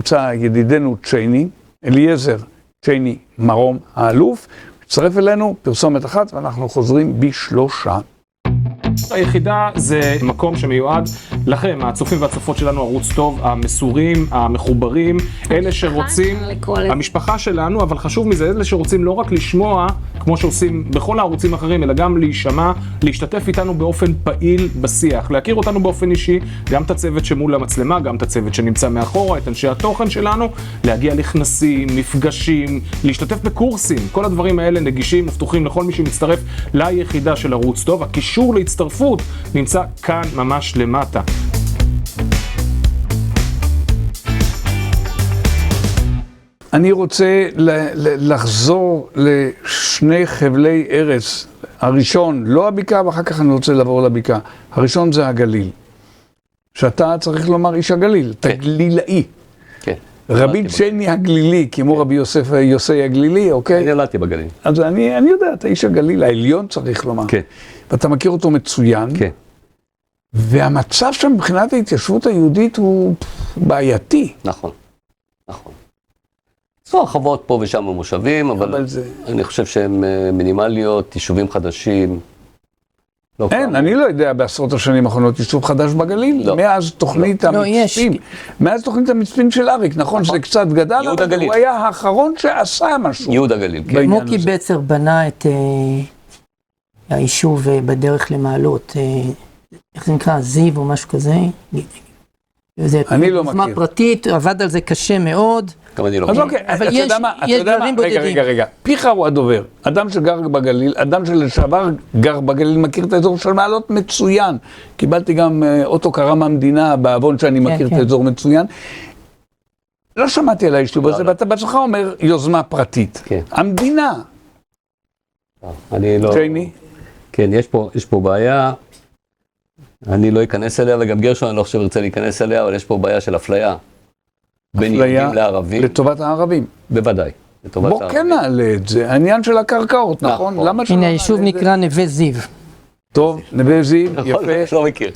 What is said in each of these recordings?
נמצא ידידנו צ'ייני, אליעזר צ'ייני מרום האלוף, מצטרף אלינו, פרסומת אחת, ואנחנו חוזרים בשלושה. היחידה זה מקום שמיועד לכם, הצופים והצופות שלנו, ערוץ טוב, המסורים, המחוברים, אלה שרוצים, המשפחה שלנו, אבל חשוב מזה, אלה שרוצים לא רק לשמוע, כמו שעושים בכל הערוצים האחרים, אלא גם להישמע, להשתתף איתנו באופן פעיל בשיח, להכיר אותנו באופן אישי, גם את הצוות שמול המצלמה, גם את הצוות שנמצא מאחורה, את אנשי התוכן שלנו, להגיע לכנסים, מפגשים, להשתתף בקורסים, כל הדברים האלה נגישים ופתוחים לכל מי שמצטרף ליחידה של ערוץ טוב. הקישור להצטרפות נמצא כאן ממש למטה. אני רוצה לחזור לשני חבלי ארץ. הראשון, לא הבקעה, ואחר כך אני רוצה לעבור לבקעה. הראשון זה הגליל. שאתה צריך לומר איש הגליל, אתה גלילאי. כן. רבי צ'ייני הגלילי, כמו רבי יוסי הגלילי, אוקיי? אני נולדתי בגליל. אז אני יודע, אתה איש הגליל, העליון צריך לומר. כן. ואתה מכיר אותו מצוין. כן. והמצב שם מבחינת ההתיישבות היהודית הוא בעייתי. נכון, נכון. זו הרחבות פה ושם במושבים, אבל אני חושב שהם מינימליות, יישובים חדשים. אין, אני לא יודע בעשרות השנים האחרונות יישוב חדש בגליל, מאז תוכנית המצפים. מאז תוכנית המצפים של אריק, נכון שזה קצת גדל, אבל הוא היה האחרון שעשה משהו. יהודה גליל, כן. מוקי בצר בנה את היישוב בדרך למעלות, איך זה נקרא, זיו או משהו כזה. אני לא מכיר. יוזמה פרטית, עבד על זה קשה מאוד. גם אני לא אז מכיר. אוקיי, אבל אתה יודע מה? רגע. פיחה הוא הדובר. אדם שגר בגליל, אדם שלשעבר גר בגליל, מכיר את האזור של מעלות מצוין. קיבלתי גם אוטו קרה מהמדינה, בעוון שאני מכיר את האזור מצוין. לא שמעתי על היישוב הזה, ואתה בעצמך אומר יוזמה פרטית. המדינה. אני לא... צ'ייני? כן, יש פה בעיה. אני לא אכנס אליה, וגם גרשון אני לא חושב רוצה להיכנס אליה, אבל יש פה בעיה של אפליה. בין יהודים לערבים. לטובת הערבים. בוודאי. בוא כן נעלה את זה, העניין של הקרקעות, נכון? הנה, היישוב נקרא נווה זיו. טוב, נווה זיו, יפה. לא מכיר,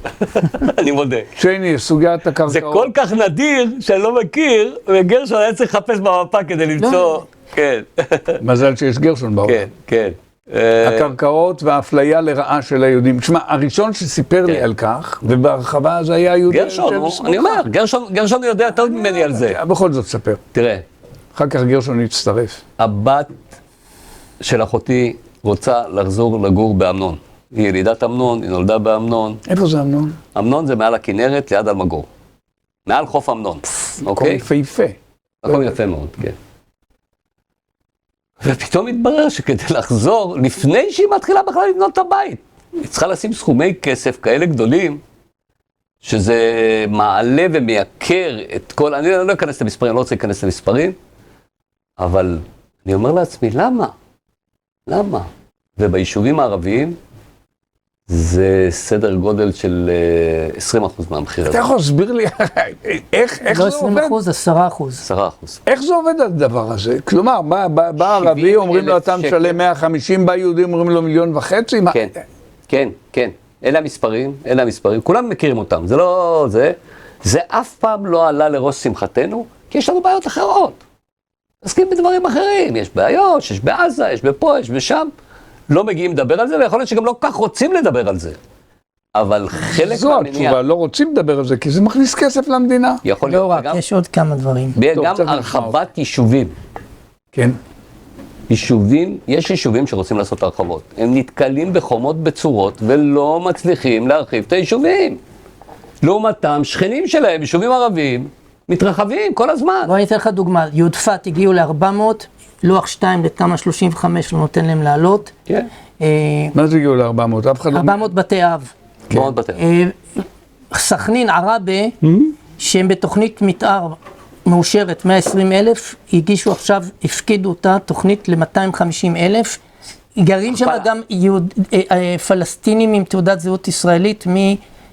אני מודה. צ'ייני, סוגיית הקרקעות. זה כל כך נדיר שאני לא מכיר, וגרשון היה צריך לחפש במפה כדי למצוא, כן. מזל שיש גרשון בעולם. כן, כן. הקרקעות והאפליה לרעה של היהודים. תשמע, הראשון שסיפר לי על כך, ובהרחבה זה היה יהודי... גרשון, אני אומר, גרשון יודע יותר ממני על זה. בכל זאת ספר. תראה. אחר כך גרשון יצטרף. הבת של אחותי רוצה לחזור לגור באמנון. היא ילידת אמנון, היא נולדה באמנון. איפה זה אמנון? אמנון זה מעל הכנרת, ליד אלמגור. מעל חוף אמנון. מקום יפהפה. מקום יפה מאוד, כן. ופתאום התברר שכדי לחזור, לפני שהיא מתחילה בכלל לבנות את הבית, היא צריכה לשים סכומי כסף כאלה גדולים, שזה מעלה ומייקר את כל... אני לא אכנס למספרים, אני לא רוצה להיכנס למספרים, אבל אני אומר לעצמי, למה? למה? וביישובים הערביים, זה סדר גודל של 20% מהמחיר. אתה יכול להסביר לי איך זה עובד? לא 20%, 10%. 10%. איך זה עובד הדבר הזה? כלומר, בא ערבי, אומרים לו, אתה משלם 150, בא יהודי, אומרים לו 1.5 מיליון? כן, כן, כן. אלה המספרים, כולם מכירים אותם. זה לא זה. זה אף פעם לא עלה לראש שמחתנו, כי יש לנו בעיות אחרות. עסקים בדברים אחרים, יש בעיות, יש בעזה, יש בפה, יש בשם. לא מגיעים לדבר על זה, ויכול להיות שגם לא כך רוצים לדבר על זה. אבל חלק מהמניע... זו התשובה, לא רוצים לדבר על זה, כי זה מכניס כסף למדינה. יכול להיות. לא רק, יש עוד כמה דברים. גם הרחבת יישובים. כן. יישובים, יש יישובים שרוצים לעשות הרחבות. הם נתקלים בחומות בצורות, ולא מצליחים להרחיב את היישובים. לעומתם, שכנים שלהם, יישובים ערבים, מתרחבים כל הזמן. בוא אני אתן לך דוגמה, יודפת הגיעו ל-400, לוח 2 לתמ"א 35 לא נותן להם לעלות. כן. מה זה הגיעו ל-400? 400 בתי אב. 400 בתי אב. סכנין, עראבה, שהם בתוכנית מתאר מאושרת 120,000, הגישו עכשיו, הפקידו אותה תוכנית ל-250,000. גרים שם גם פלסטינים עם תעודת זהות ישראלית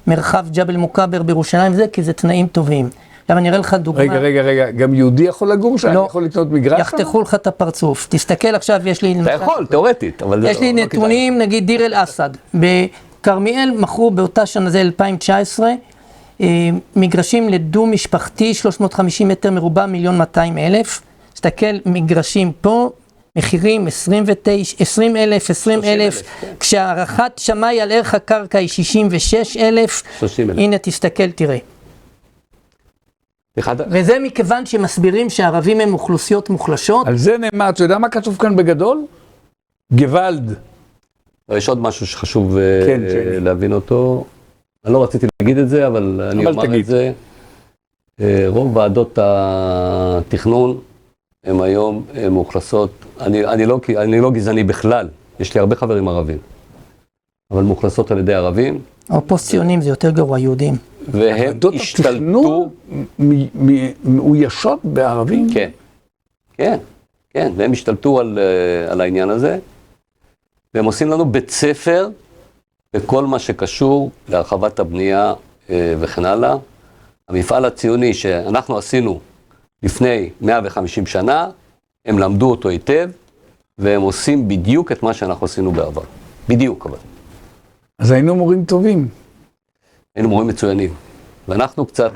ממרחב ג'בל מוקבר בירושלים, זה כי זה תנאים טובים. עכשיו אני אראה לך דוגמה. רגע, גם יהודי יכול לגור שם? לא. יכול לקנות מגרש? יחתכו לך את הפרצוף. תסתכל עכשיו, יש לי... אתה יכול, תיאורטית, אבל זה לא... יש לי נתונים, נגיד דיר אל אסד. בכרמיאל מכרו באותה שנה, זה 2019, מגרשים לדו משפחתי, 350 מטר מרובע, 1,200,000. תסתכל, מגרשים פה, מחירים 20,000, 20,000, כשהערכת שמאי על ערך הקרקע היא 66,000. 30,000. הנה, תסתכל, תראה. וזה מכיוון שמסבירים שהערבים הם אוכלוסיות מוחלשות. על זה נאמר, אתה יודע מה כתוב כאן בגדול? גוואלד. יש עוד משהו שחשוב כן, להבין אותו. אני לא רציתי להגיד את זה, אבל אני אומר תגיד. את זה. רוב ועדות התכנון הם היום מאוכלסות. אני לא גזעני בכלל, יש לי הרבה חברים ערבים, אבל מאוכלסות על ידי ערבים. או פוסט-ציונים, זה יותר גרוע, יהודים. והם ועדות השתלטו. התכנון מאוישות בערבים? כן, כן, כן, והם השתלטו על העניין הזה, והם עושים לנו בית ספר בכל מה שקשור להרחבת הבנייה וכן הלאה. המפעל הציוני שאנחנו עשינו לפני 150 שנה, הם למדו אותו היטב, והם עושים בדיוק את מה שאנחנו עשינו בעבר. בדיוק, אבל. אז היינו מורים טובים. היינו מורים מצוינים. ואנחנו קצת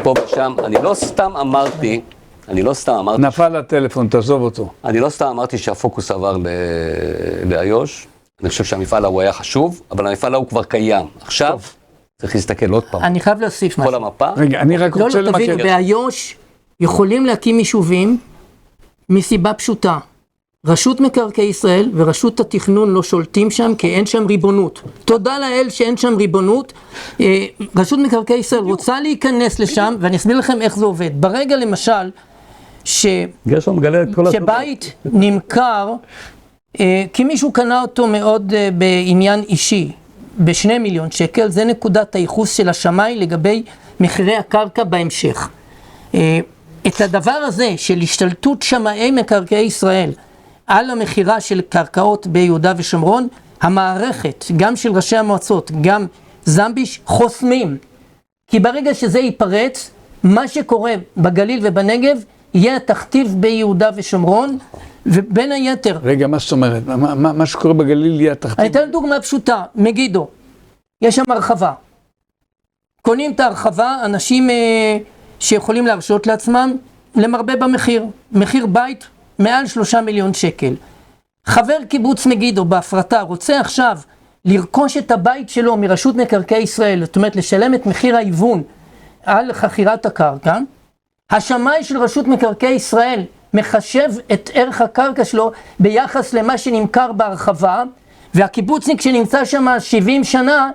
פה ושם, אני לא סתם אמרתי, נפל הטלפון, תעזוב אותו. אני לא סתם אמרתי שהפוקוס עבר לאיו"ש. אני חושב שהמפעל ההוא היה חשוב, אבל המפעל ההוא כבר קיים. עכשיו צריך להסתכל עוד פעם. אני חייב להוסיף משהו. כל המפה. רגע, אני רק רוצה לא, תבין, למקד. באיו"ש יכולים להקים יישובים מסיבה פשוטה. רשות מקרקעי ישראל ורשות התכנון לא שולטים שם כי אין שם ריבונות. תודה לאל שאין שם ריבונות. רשות מקרקעי ישראל רוצה להיכנס לשם, ואני אסביר לכם איך זה עובד. ברגע למשל גרשון מגלה את כל הסודות. שבית נמכר, כי מישהו קנה אותו מאוד בעניין אישי, ב2 מיליון שקל, זה נקודת הייחוס של השמאי לגבי מחירי הקרקע בהמשך. את הדבר הזה של השתלטות שמאי מקרקעי ישראל על המחירה של קרקעות ביהודה ושומרון, המערכת, גם של ראשי המועצות, גם זמביש, חוסמים. כי ברגע שזה ייפרץ, מה שקורה בגליל ובנגב, יהיה תכתיב ביהודה ושומרון, ובין היתר... רגע, מה זאת אומרת? מה שקורה בגליל יהיה התחתית? אני אתן דוגמה פשוטה, מגידו, יש שם הרחבה. קונים את ההרחבה, אנשים שיכולים להרשות לעצמם, למרבה במחיר. מחיר בית, מעל 3 מיליון שקל. חבר קיבוץ מגידו בהפרטה רוצה עכשיו לרכוש את הבית שלו מרשות מקרקעי ישראל, זאת אומרת לשלם את מחיר ההיוון על חכירת הקרקע. השמאי של רשות מקרקעי ישראל מחשב את ערך הקרקע שלו ביחס למה שנמכר בהרחבה, והקיבוצניק שנמצא שם 70 שנה,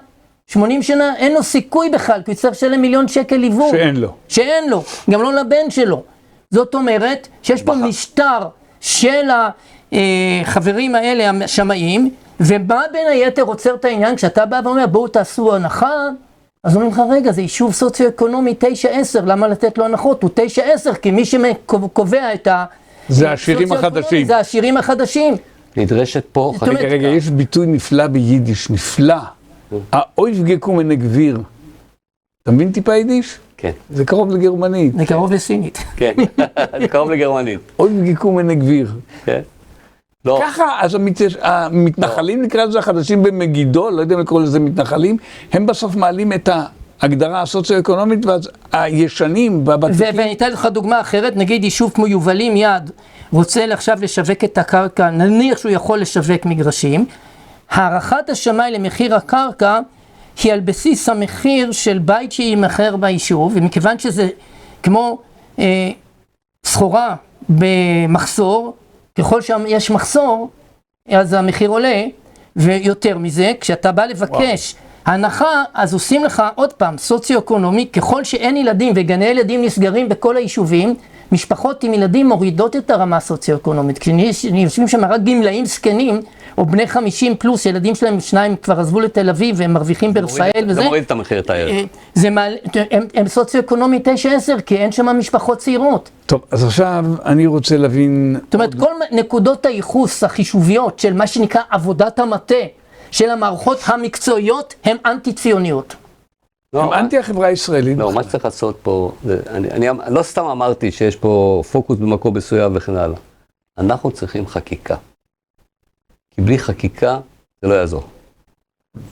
80 שנה, אין לו סיכוי בכלל, כי הוא צריך לשלם 1,000,000 שקל היוון. שאין לו, גם לא לבן שלו. זאת אומרת שיש פה משטר של החברים האלה, השמאים, ומה בין היתר עוצר את העניין, כשאתה בא ואומר בואו תעשו הנחה, אז אומרים לך רגע, זה יישוב סוציו-אקונומי 9-10, למה לתת לו הנחות? הוא 9-10, כי מי שקובע את זה העשירים החדשים. זה העשירים החדשים. נדרשת פה... רגע, יש ביטוי נפלא ביידיש, נפלא. האויב גקום מן הגביר. אתה מבין טיפה יידיש? כן. זה קרוב לגרמנית. זה קרוב לסינית. כן, זה קרוב לגרמנית. אויב גקום מן הגביר. כן. לא. ככה, אז המתנחלים, נקרא לזה החדשים במגידו, לא יודע אם לקרוא לזה מתנחלים, הם בסוף מעלים את ההגדרה הסוציו-אקונומית, ואז הישנים והוותיקים... ואני אתן לך דוגמה אחרת, נגיד יישוב כמו יובלים יד, רוצה עכשיו לשווק את הקרקע, נניח שהוא יכול לשווק מגרשים, הערכת השמאי למחיר הקרקע היא על בסיס המחיר של בית שימכר ביישוב, ומכיוון שזה כמו סחורה במחסור, ככל שיש מחסור, אז המחיר עולה, ויותר מזה, כשאתה בא לבקש הנחה, אז עושים לך עוד פעם סוציו-אקונומי, ככל שאין ילדים וגני ילדים נסגרים בכל היישובים, משפחות עם ילדים מורידות את הרמה הסוציו-אקונומית, כשיושבים שם רק גמלאים זקנים, או בני 50 פלוס, ילדים שלהם 2 כבר עזבו לתל אביב, והם מרוויחים ברפאל וזה. זה מוריד את המחיר, את הערך. הם סוציו-אקונומי 9-10, כי אין שם משפחות צעירות. טוב, אז עכשיו אני רוצה להבין... זאת אומרת, כל נקודות הייחוס החישוביות של מה שנקרא עבודת המטה של המערכות המקצועיות, הן אנטי-ציוניות. הם אנטי החברה הישראלית. לא, מה שצריך לעשות פה, אני לא סתם אמרתי שיש פה פוקוס במקום מסוים וכן הלאה. אנחנו צריכים חקיקה. כי בלי חקיקה זה לא יעזור.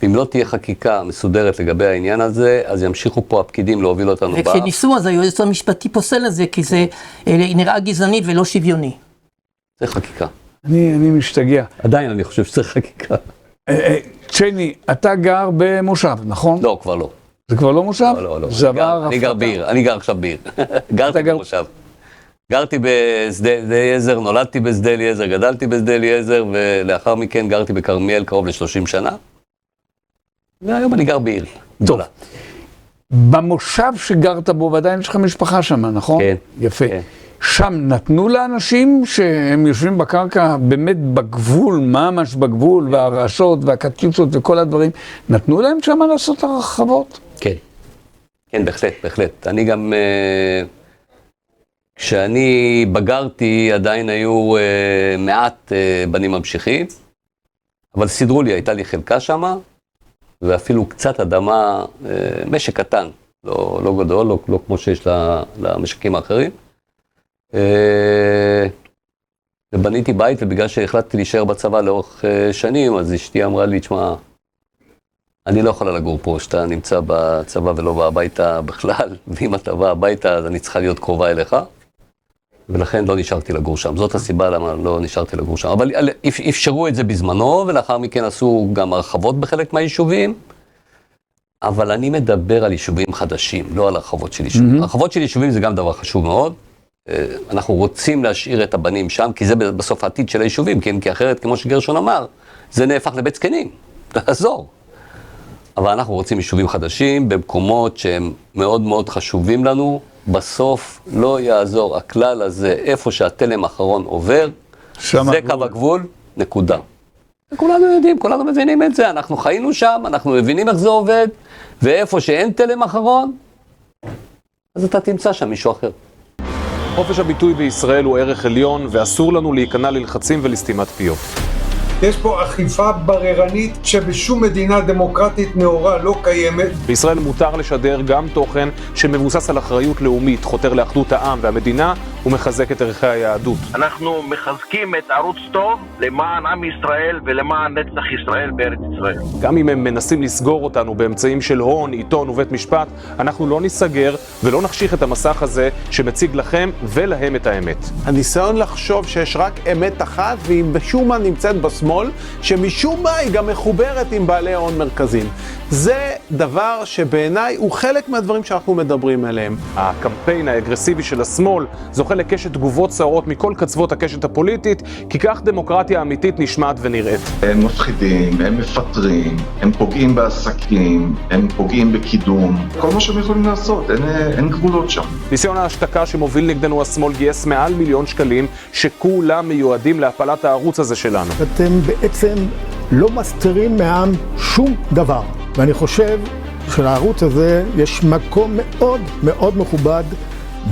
ואם לא תהיה חקיקה מסודרת לגבי העניין הזה, אז ימשיכו פה הפקידים להוביל אותנו באף. וכשניסו, אז היועץ המשפטי פוסל את זה, כי זה נראה גזעני ולא שוויוני. זה חקיקה. אני משתגע. עדיין אני חושב שצריך חקיקה. צ'ייני, אתה גר במושב, נכון? לא, כבר לא. זה כבר לא מושב? לא. זה עבר אני גר בעיר, אני גר עכשיו בעיר. גרתי במושב. גרתי בשדה אליעזר, נולדתי בשדה אליעזר, גדלתי בשדה אליעזר, ולאחר מכן גרתי בכרמיאל קרוב ל-30 שנה. והיום אני גר בעיר. טוב. במושב שגרת בו, ועדיין יש לך משפחה שם, נכון? כן. יפה. כן. שם נתנו לאנשים שהם יושבים בקרקע באמת בגבול, ממש בגבול, והרעשות והקטיושות וכל הדברים, נתנו להם שם לעשות הרחבות? כן. כן, בהחלט. אני גם, כשאני בגרתי, עדיין היו מעט בנים ממשיכים, אבל סידרו לי, הייתה לי חלקה שמה, ואפילו קצת אדמה, משק קטן, לא גדול, לא כמו שיש למשקים האחרים. ובניתי בית, ובגלל שהחלטתי להישאר בצבא לאורך שנים, אז אשתי אמרה לי, תשמע, אני לא יכולה לגור פה, שאתה נמצא בצבא ולא בא הביתה בכלל, ואם אתה בא הביתה, אז אני צריכה להיות קרובה אליך, ולכן לא נשארתי לגור שם. זאת הסיבה למה לא נשארתי לגור שם. אבל אפשרו את זה בזמנו, ולאחר מכן עשו גם הרחבות בחלק מהיישובים, אבל אני מדבר על יישובים חדשים, לא על הרחבות של יישובים. הרחבות של יישובים זה גם דבר חשוב מאוד. אנחנו רוצים להשאיר את הבנים שם, כי זה בסוף העתיד של היישובים, כי אחרת, כמו שגרשון אמר, זה נהפך לבית זקנים, לעזור. אבל אנחנו רוצים יישובים חדשים, במקומות שהם מאוד מאוד חשובים לנו. בסוף לא יעזור הכלל הזה, איפה שהתלם האחרון עובר, זה קו הגבול, נקודה. כולנו יודעים, כולנו מבינים את זה, אנחנו חיינו שם, אנחנו מבינים איך זה עובד, ואיפה שאין תלם אחרון, אז אתה תמצא שם מישהו אחר. חופש הביטוי בישראל הוא ערך עליון, ואסור לנו להיכנע ללחצים ולסתימת פיות. יש פה אכיפה בררנית שבשום מדינה דמוקרטית נאורה לא קיימת. בישראל מותר לשדר גם תוכן שמבוסס על אחריות לאומית, חותר לאחדות העם והמדינה ומחזק את ערכי היהדות. אנחנו מחזקים את ערוץ טוב למען עם ישראל ולמען נצח ישראל בארץ ישראל. גם אם הם מנסים לסגור אותנו באמצעים של הון, עיתון ובית משפט, אנחנו לא ניסגר ולא נחשיך את המסך הזה שמציג לכם ולהם את האמת. הניסיון לחשוב שיש רק אמת אחת והיא משום מה נמצאת בשמאל, שמשום מה היא גם מחוברת עם בעלי הון מרכזיים. זה דבר שבעיניי הוא חלק מהדברים שאנחנו מדברים עליהם. הקמפיין האגרסיבי של השמאל זוכה לקשת תגובות סערות מכל קצוות הקשת הפוליטית, כי כך דמוקרטיה אמיתית נשמעת ונראית. הם מפחידים, הם מפטרים, הם פוגעים בעסקים, הם פוגעים בקידום. כל מה שהם יכולים לעשות, אין גבולות שם. ניסיון ההשתקה שמוביל נגדנו השמאל גייס מעל 1 מיליון שקלים, שכולם מיועדים להפלת הערוץ הזה שלנו. אתם בעצם לא מסתירים מהעם שום דבר. ואני חושב שלערוץ הזה יש מקום מאוד מאוד מכובד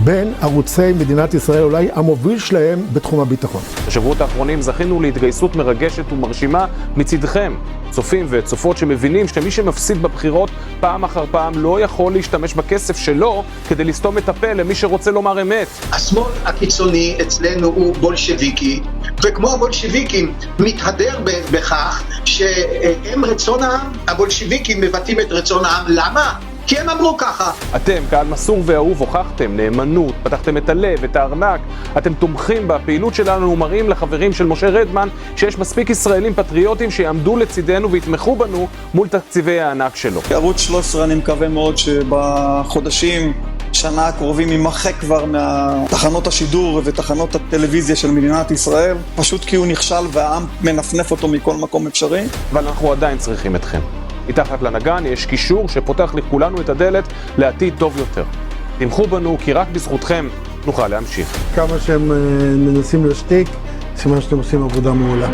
בין ערוצי מדינת ישראל, אולי המוביל שלהם בתחום הביטחון. בשבועות האחרונים זכינו להתגייסות מרגשת ומרשימה מצדכם, צופים וצופות שמבינים שמי שמפסיד בבחירות פעם אחר פעם לא יכול להשתמש בכסף שלו כדי לסתום את הפה למי שרוצה לומר אמת. השמאל הקיצוני אצלנו הוא בולשביקי, וכמו הבולשביקים מתהדר בכך שהם רצון העם, הבולשביקים מבטאים את רצון העם. למה? כי הם אמרו ככה. אתם, קהל מסור ואהוב, הוכחתם נאמנות, פתחתם את הלב, את הארנק, אתם תומכים בפעילות שלנו ומראים לחברים של משה רדמן שיש מספיק ישראלים פטריוטים שיעמדו לצידנו ויתמכו בנו מול תקציבי הענק שלו. ערוץ 13 אני מקווה מאוד שבחודשים, שנה הקרובים יימחק כבר מהתחנות השידור ותחנות הטלוויזיה של מדינת ישראל, פשוט כי הוא נכשל והעם מנפנף אותו מכל מקום אפשרי. אבל אנחנו עדיין צריכים אתכם. מתחת לנגן יש קישור שפותח לכולנו את הדלת לעתיד טוב יותר. תמכו בנו, כי רק בזכותכם נוכל להמשיך. כמה שהם מנסים להשתיק, סימן שאתם עושים עבודה מעולה.